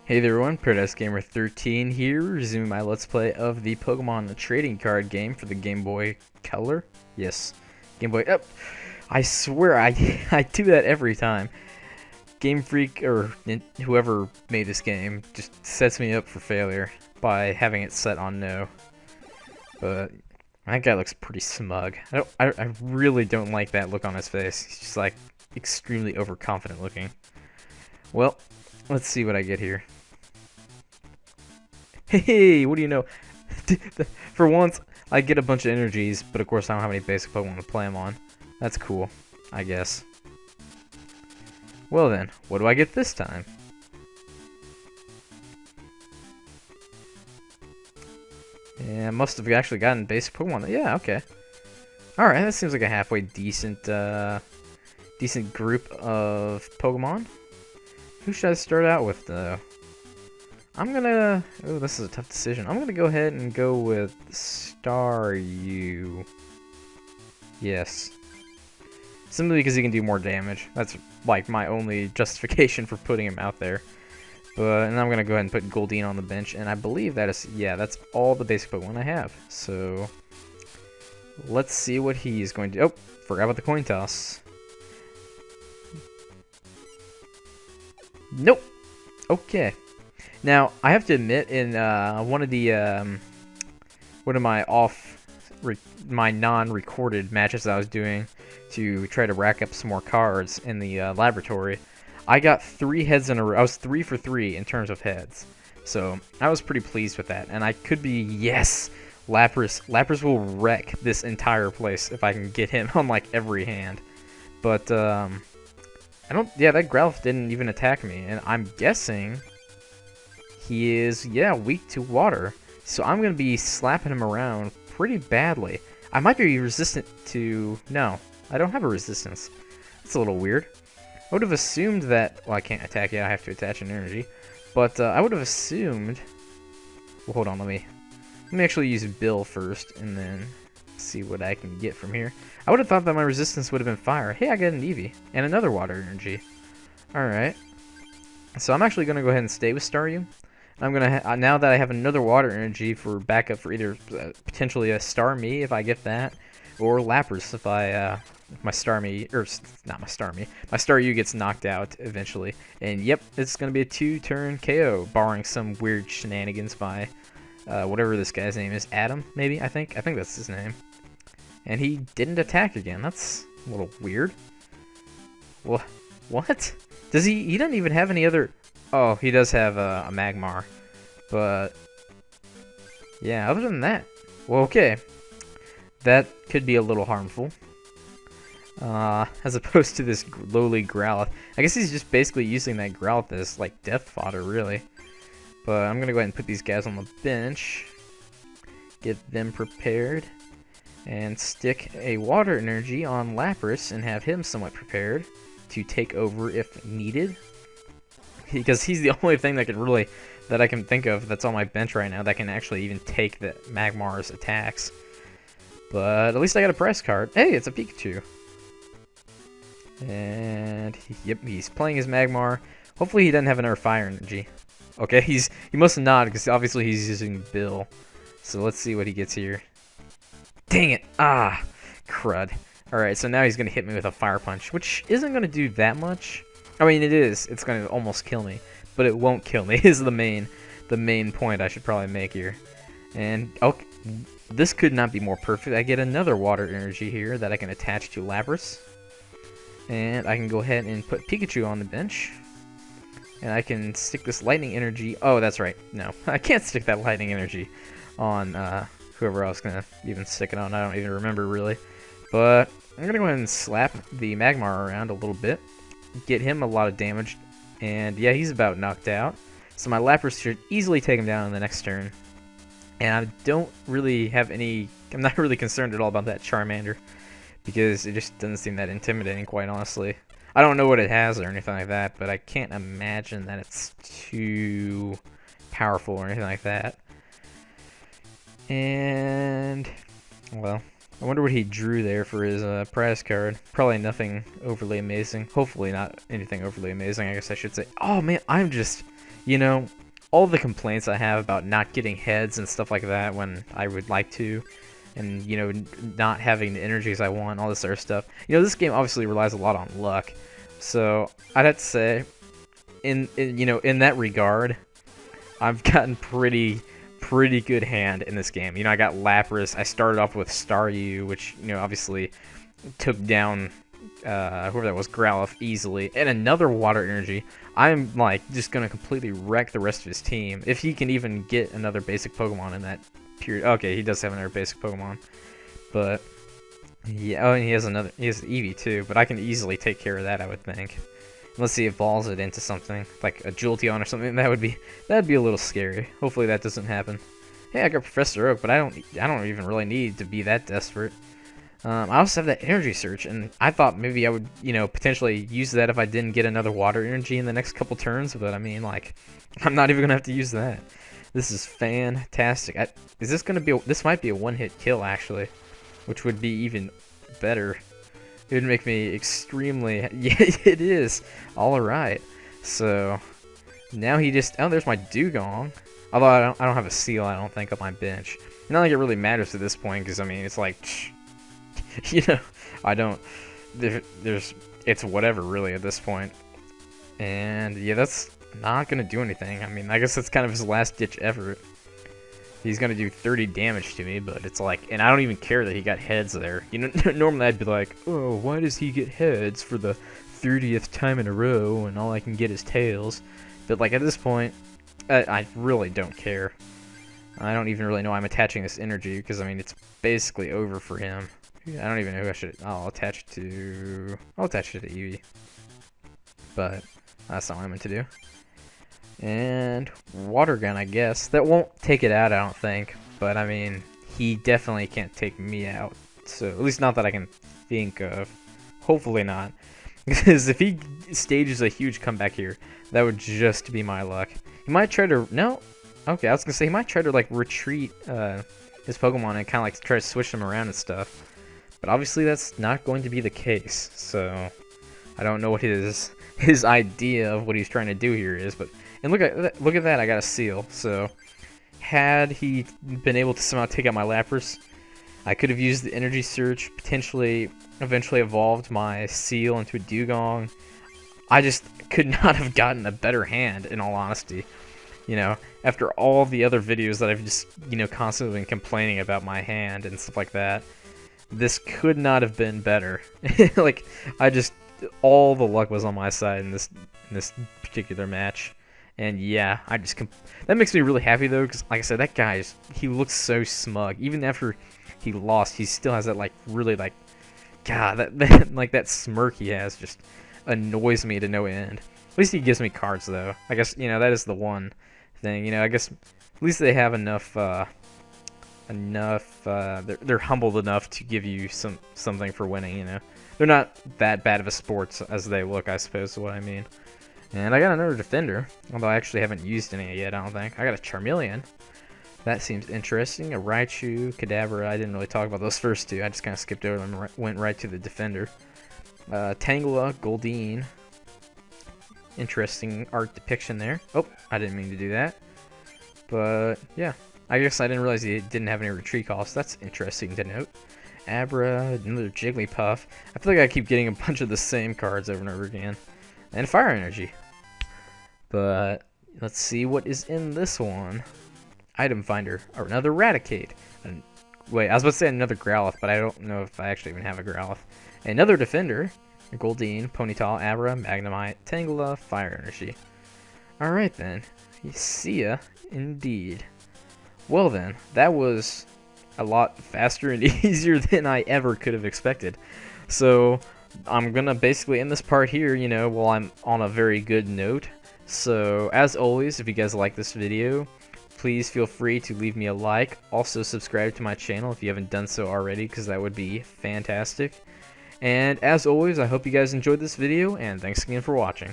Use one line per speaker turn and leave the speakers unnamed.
Hey there everyone, Paradise Gamer 13 here, resuming my Let's Play of the Pokemon trading card game for the Game Boy Color. Yes, Game Boy. Oh, I swear I I do that every time. Game Freak or whoever made this game just sets me up for failure by having it set on no. But that guy looks pretty smug. I really don't like that look on his face. He's just like extremely overconfident looking. Well, let's see what I get here. Hey, what do you know? For once, I get a bunch of energies, but of course I don't have any basic Pokemon to play them on. That's cool, I guess. Well then, what do I get this time? Yeah, I must have actually gotten basic Pokemon. Yeah, okay. Alright, that seems like a halfway decent, decent group of Pokemon. Who should I start out with, though? I'm gonna... Oh, this is a tough decision. I'm gonna go ahead and go with Staryu. Yes. Simply because he can do more damage. That's, like, my only justification for putting him out there. And I'm gonna go ahead and put Goldeen on the bench, and I believe that is... Yeah, that's all the basic Pokemon I have. So... let's see what he's going to... Oh, forgot about the coin toss. Nope. Okay. Now, I have to admit, in one of my non-recorded matches that I was doing to try to rack up some more cards in the laboratory, I got 3 heads in a row. I was 3 for 3 in terms of heads. So, I was pretty pleased with that. And I could be, yes, Lapras. Lapras will wreck this entire place if I can get him on, like, every hand. But, I don't, yeah, that Growlithe didn't even attack me. And I'm guessing... he is, yeah, weak to water. So I'm going to be slapping him around pretty badly. I might be resistant to... No, I don't have a resistance. That's a little weird. I would have assumed that... Well, I can't attack yet. I have to attach an energy. But I would have assumed... Well, hold on. Let me actually use Bill first and then see what I can get from here. I would have thought that my resistance would have been fire. Hey, I got an Eevee and another water energy. Alright. So I'm actually going to go ahead and stay with Staryu. I'm gonna now that I have another water energy for backup for either potentially a Starmie if I get that, or Lapras if I my Starmie or not my Starmie, my Staryu gets knocked out eventually. And yep, it's gonna be a 2-turn KO, barring some weird shenanigans by whatever this guy's name is, Adam maybe I think that's his name. And he didn't attack again. That's a little weird. What? Does he? He doesn't even have any other. Oh, he does have a Magmar, but yeah, other than that, well, okay, that could be a little harmful, as opposed to this lowly Growlithe. I guess he's just basically using that Growlithe as, like, death fodder, really. But I'm gonna go ahead and put these guys on the bench, get them prepared, and stick a water energy on Lapras and have him somewhat prepared to take over if needed. Because he's the only thing that I can think of that's on my bench right now that can actually even take the Magmar's attacks. But at least I got a prize card. Hey, it's a Pikachu. And yep, he's playing his Magmar. Hopefully he doesn't have another fire energy. Okay, he must not, because obviously he's using Bill. So let's see what he gets here. Dang it! Ah, crud. Alright, so now he's going to hit me with a Fire Punch, which isn't going to do that much. I mean, it is. It's going to almost kill me, but it won't kill me. Is the main point I should probably make here. And okay, this could not be more perfect. I get another water energy here that I can attach to Lapras, and I can go ahead and put Pikachu on the bench, and I can stick this lightning energy. Oh, that's right. No, I can't stick that lightning energy on whoever else gonna even stick it on. I don't even remember really, but I'm gonna go ahead and slap the Magmar around a little bit. Get him a lot of damage, and yeah, he's about knocked out. So my Lapras should easily take him down in the next turn. And I don't really have any... I'm not really concerned at all about that Charmander, because it just doesn't seem that intimidating, quite honestly. I don't know what it has or anything like that, but I can't imagine that it's too powerful or anything like that. And... well... I wonder what he drew there for his prize card. Probably nothing overly amazing. Hopefully not anything overly amazing, I guess I should say. Oh man, I'm just, you know, all the complaints I have about not getting heads and stuff like that when I would like to, and you know, not having the energies I want, all this other stuff. You know, this game obviously relies a lot on luck, so I'd have to say, in you know, in that regard, I've gotten pretty good hand in this game. You know, I got Lapras. I started off with Staryu, which, you know, obviously took down whoever that was, Growlithe, easily, and another water energy. I'm like just gonna completely wreck the rest of his team if he can even get another basic Pokemon in that period. Okay, he does have another basic Pokemon, but yeah, oh, and he has Eevee too. But I can easily take care of that, I would think. Unless he evolves it into something like a Jolteon or something, that'd be a little scary. Hopefully that doesn't happen. Hey, I got Professor Oak, but I don't even really need to be that desperate. I also have that energy search, and I thought maybe I would, you know, potentially use that if I didn't get another water energy in the next couple turns. But I mean, like, I'm not even gonna have to use that. This is fantastic. Is this gonna be? This might be a one-hit kill actually, which would be even better. It would make me extremely... Yeah, it is. Alright. So, now he just... Oh, there's my Dugong. Although I don't have a seal, I don't think, on my bench. Not like it really matters at this point, because, I mean, it's like... You know, I don't... It's whatever, really, at this point. And, yeah, that's not going to do anything. I mean, I guess that's kind of his last-ditch effort. He's gonna do 30 damage to me, but it's like, and I don't even care that he got heads there. You know, normally I'd be like, oh, why does he get heads for the 30th time in a row, and all I can get is tails? But like at this point, I really don't care. I don't even really know I'm attaching this energy, because I mean, it's basically over for him. I don't even know who I should. I'll attach it to Eevee. But that's not what I meant to do. And water gun, I guess. That won't take it out, I don't think. But I mean, he definitely can't take me out. So at least not that I can think of. Hopefully not. Because if he stages a huge comeback here, that would just be my luck. He might try to... No. Okay, I was going to say he might try to like retreat his Pokemon and kind of like try to switch them around and stuff. But obviously that's not going to be the case. So I don't know what his idea of what he's trying to do here is, but... And look at that, I got a seal. So, had he been able to somehow take out my Lapras, I could have used the energy search, potentially, eventually evolved my seal into a Dugong. I just could not have gotten a better hand, in all honesty. You know, after all the other videos that I've just, you know, constantly been complaining about my hand and stuff like that, this could not have been better. Like, all the luck was on my side in this particular match. And yeah, that makes me really happy though, because like I said, that guy he looks so smug. Even after he lost, he still has that like really like, God, that like that smirk he has just annoys me to no end. At least he gives me cards though. I guess, you know, that is the one thing. You know, I guess at least they have enough. They're humbled enough to give you something for winning. You know, they're not that bad of a sports as they look, I suppose is what I mean. And I got another defender, although I actually haven't used any yet, I don't think. I got a Charmeleon. That seems interesting. A Raichu, Kadabra. I didn't really talk about those first two. I just kind of skipped over them and went right to the defender. Tangela, Goldeen. Interesting art depiction there. Oh, I didn't mean to do that. But, yeah. I guess I didn't realize he didn't have any retreat costs. That's interesting to note. Abra, another Jigglypuff. I feel like I keep getting a bunch of the same cards over and over again. And Fire Energy. But let's see what is in this one. Item Finder. Or another Raticate. And, wait, I was about to say another Growlithe, but I don't know if I actually even have a Growlithe. Another Defender. Goldeen, Ponyta, Abra, Magnemite, Tangela, Fire Energy. Alright then. See ya, indeed. Well then, that was a lot faster and easier than I ever could have expected. So, I'm gonna basically end this part here, you know, while I'm on a very good note. So, as always, if you guys like this video, please feel free to leave me a like. Also, subscribe to my channel if you haven't done so already, because that would be fantastic. And as always, I hope you guys enjoyed this video, and thanks again for watching.